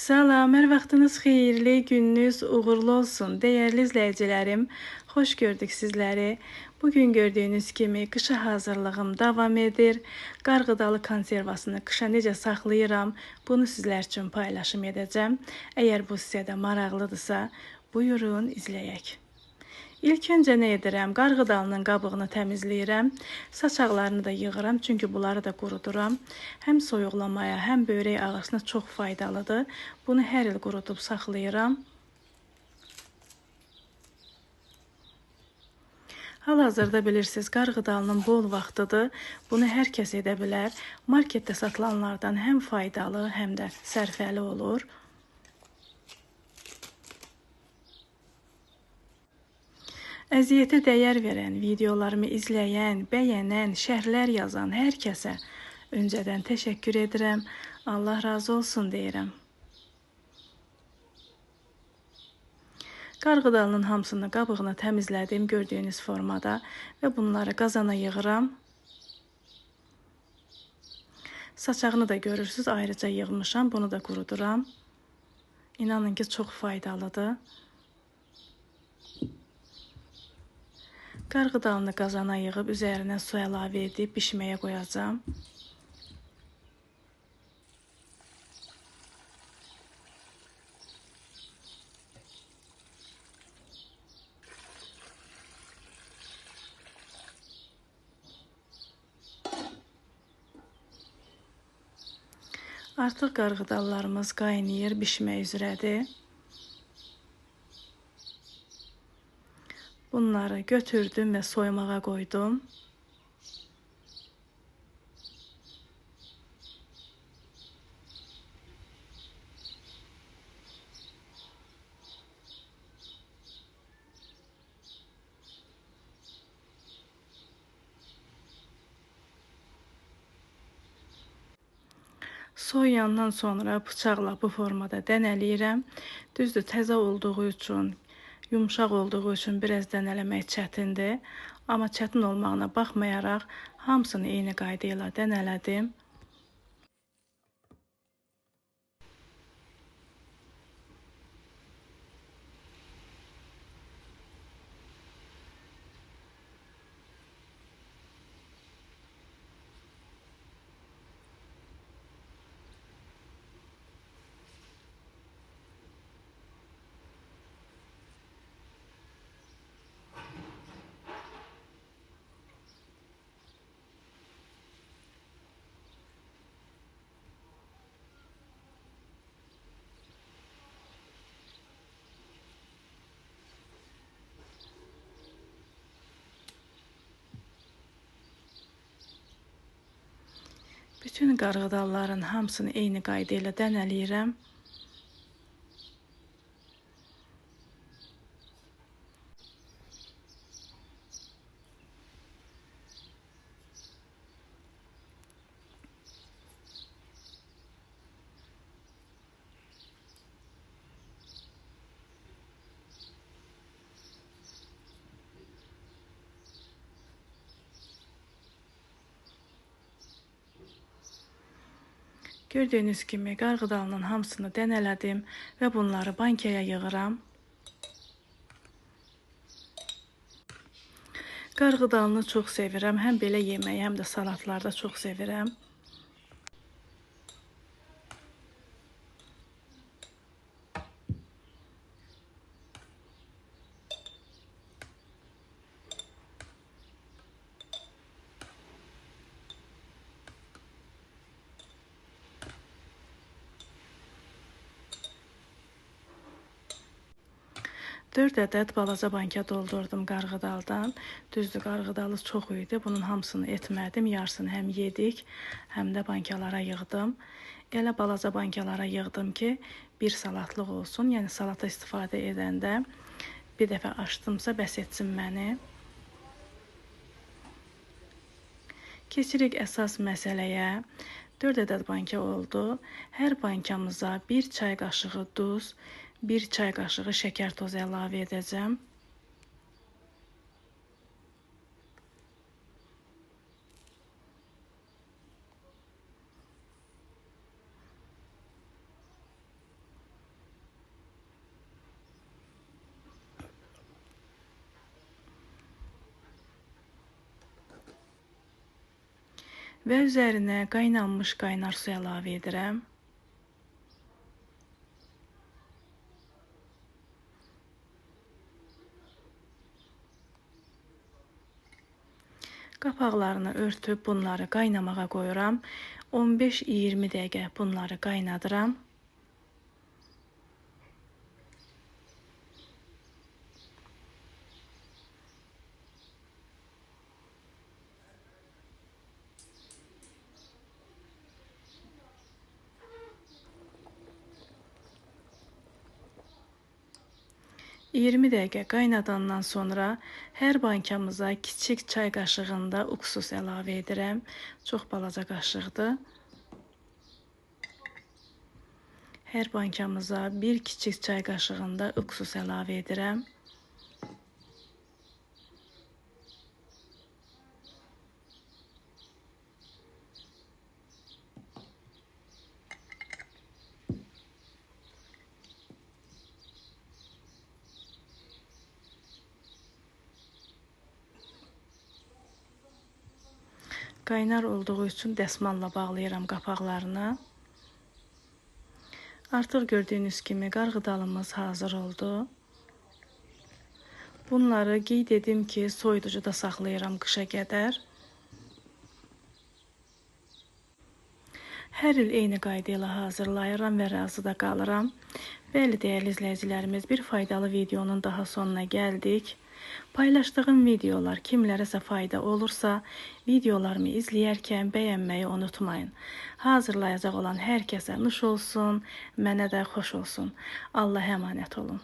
Salam, hər vaxtınız xeyirli, gününüz uğurlu olsun. Dəyərli izləyicilərim, xoş gördük sizləri. Bugün gördüyünüz kimi qışa hazırlığım davam edir. Qarğıdalı konservasını qışa necə saxlayıram, bunu sizlər üçün paylaşım edəcəm. Əgər bu sizə də maraqlıdırsa, buyurun izləyək. İlk öncə nə edirəm? Qarğıdalının qabığını təmizləyirəm. Saçaqlarını da yığıram, çünki bunları da quruduram. Həm soyuqlamaya, həm börək ağacına çox faydalıdır. Bunu hər il qurudub saxlayıram. Hal-hazırda bilirsiniz, qarğıdalının bol vaxtıdır. Bunu hər kəs edə bilər. Marketdə satılanlardan həm faydalı, həm də sərfəli olur. Əziyyətə dəyər verən, videolarımı izləyən, bəyənən, şərhlər yazan hər kəsə öncədən təşəkkür edirəm. Allah razı olsun deyirəm. Qarğıdalının hamısını, qabığını təmizlədim gördüyünüz formada və bunları qazana yığıram. Saçağını da görürsünüz, ayrıca yığmışam, bunu da quruduram. İnanın ki, çox faydalıdır. Qarğıdalını qazana yığıb üzərinə su əlavə edib bişməyə qoyacağam. Artıq qarğıdallarımız qaynayır, bişmək üzrədir. Bunları götürdüm və soymağa qoydum. Soyuyandan sonra bıçaqla bu formada dənələyirəm. Düzdür, təzə olduğu üçün, yumşaq olduğu üçün biraz dənələmək çətindir. Amma çətin olmağına baxmayaraq hamısını eyni qayda ilə dənələdim. Bütün qarğıdalların hamısını eyni qayda ilə dənələyirəm. Gördüyünüz kimi qarğıdalının hamısını dənələdim və bunları bankaya yığıram. Qarğıdalını çox sevirəm, həm belə yeməyi, həm də salatlarda çox sevirəm. Dörd ədəd balaca banka doldurdum qarğıdaldan. Düzdür, qarğıdalı çox idi. Bunun hamısını etmədim. Yarısını həm yedik, həm də bankalara yığdım. Elə balaca bankalara yığdım ki, bir salatlıq olsun. Yəni salata istifadə edəndə bir dəfə açdımsa bəs etsin məni. Keçirik əsas məsələyə. 4 ədəd banka oldu. Hər bankamıza 1 çay qaşığı duz, 1 çay qaşığı şəkər tozu əlavə edəcəm. və üzərinə qaynanmış qaynar su əlavə edirəm. Qapaqlarını örtüb bunları qaynamağa qoyuram. 15-20 dəqiqə bunları qaynadıram. $20 dəqiqə qaynadandan sonra hər bankamıza kiçik çay qaşığında uksus əlavə edirəm. Çox balaca qaşıqdır. Hər bankamıza bir kiçik çay qaşığında uksus əlavə edirəm. Qaynar olduğu üçün dəsmalla bağlayıram qapaqlarını. Artıq gördüyünüz kimi qarğıdalımız hazır oldu. Bunları qeyd edim ki, soyuducuda saxlayıram qışa qədər. Hər il eyni qayda ilə hazırlayıram və razı da qalıram. Bəli, dəyərli izləyicilərimiz, bir faydalı videonun daha sonuna gəldik. Paylaşdığım videolar kimlərəsə fayda olursa, videolarımı izləyərkən bəyənməyi unutmayın. Hazırlayacaq olan hər kəsə nuş olsun, mənə də xoş olsun. Allah'a əmanət olun.